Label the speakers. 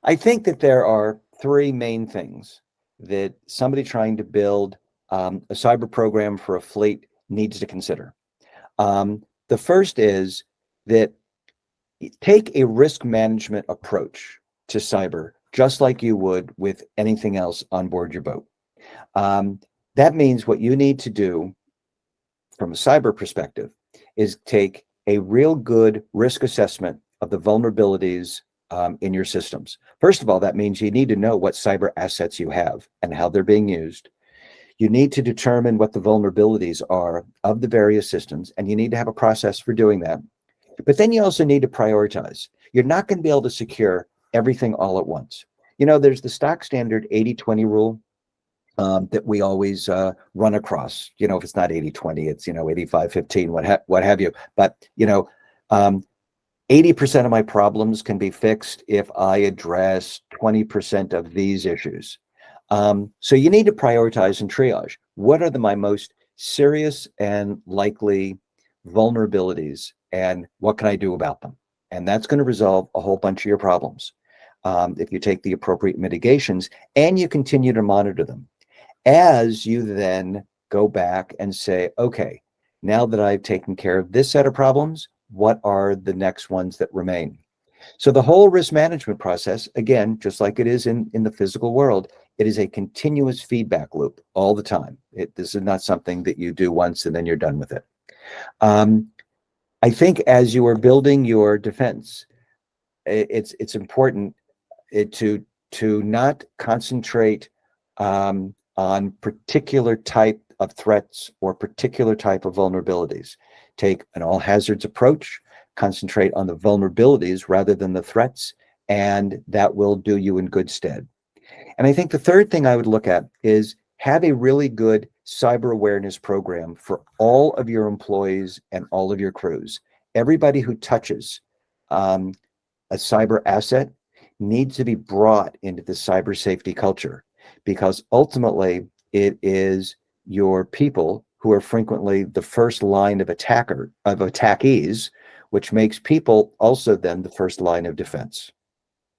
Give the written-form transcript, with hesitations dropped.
Speaker 1: I think that there are three main things that somebody trying to build a cyber program for a fleet needs to consider. The first is that take a risk management approach to cyber, just like you would with anything else on board your boat. That means what you need to do from a cyber perspective is take a real good risk assessment of the vulnerabilities in your systems. First of all, that means you need to know what cyber assets you have and how they're being used. You need to determine what the vulnerabilities are of the various systems, and you need to have a process for doing that. But then you also need to prioritize. You're not going to be able to secure everything all at once. You know, there's the stock standard 80-20 rule that we always run across. You know, if it's not 80-20, it's, 85-15, what have you. But, 80% of my problems can be fixed if I address 20% of these issues. So you need to prioritize and triage. What are my most serious and likely vulnerabilities, and what can I do about them? And that's going to resolve a whole bunch of your problems if you take the appropriate mitigations and you continue to monitor them. As you then go back and say, okay, now that I've taken care of this set of problems, what are the next ones that remain? So the whole risk management process, again, just like it is in the physical world, it is a continuous feedback loop all the time. This is not something that you do once and then you're done with it. I think as you are building your defense, it's important to not concentrate on particular type of threats or particular type of vulnerabilities. Take an all hazards approach, concentrate on the vulnerabilities rather than the threats, and that will do you in good stead. And I think the third thing I would look at is have a really good cyber awareness program for all of your employees and all of your crews. Everybody who touches a cyber asset needs to be brought into the cyber safety culture, because ultimately it is your people who are frequently the first line of attackees, which makes people also then the first line of defense.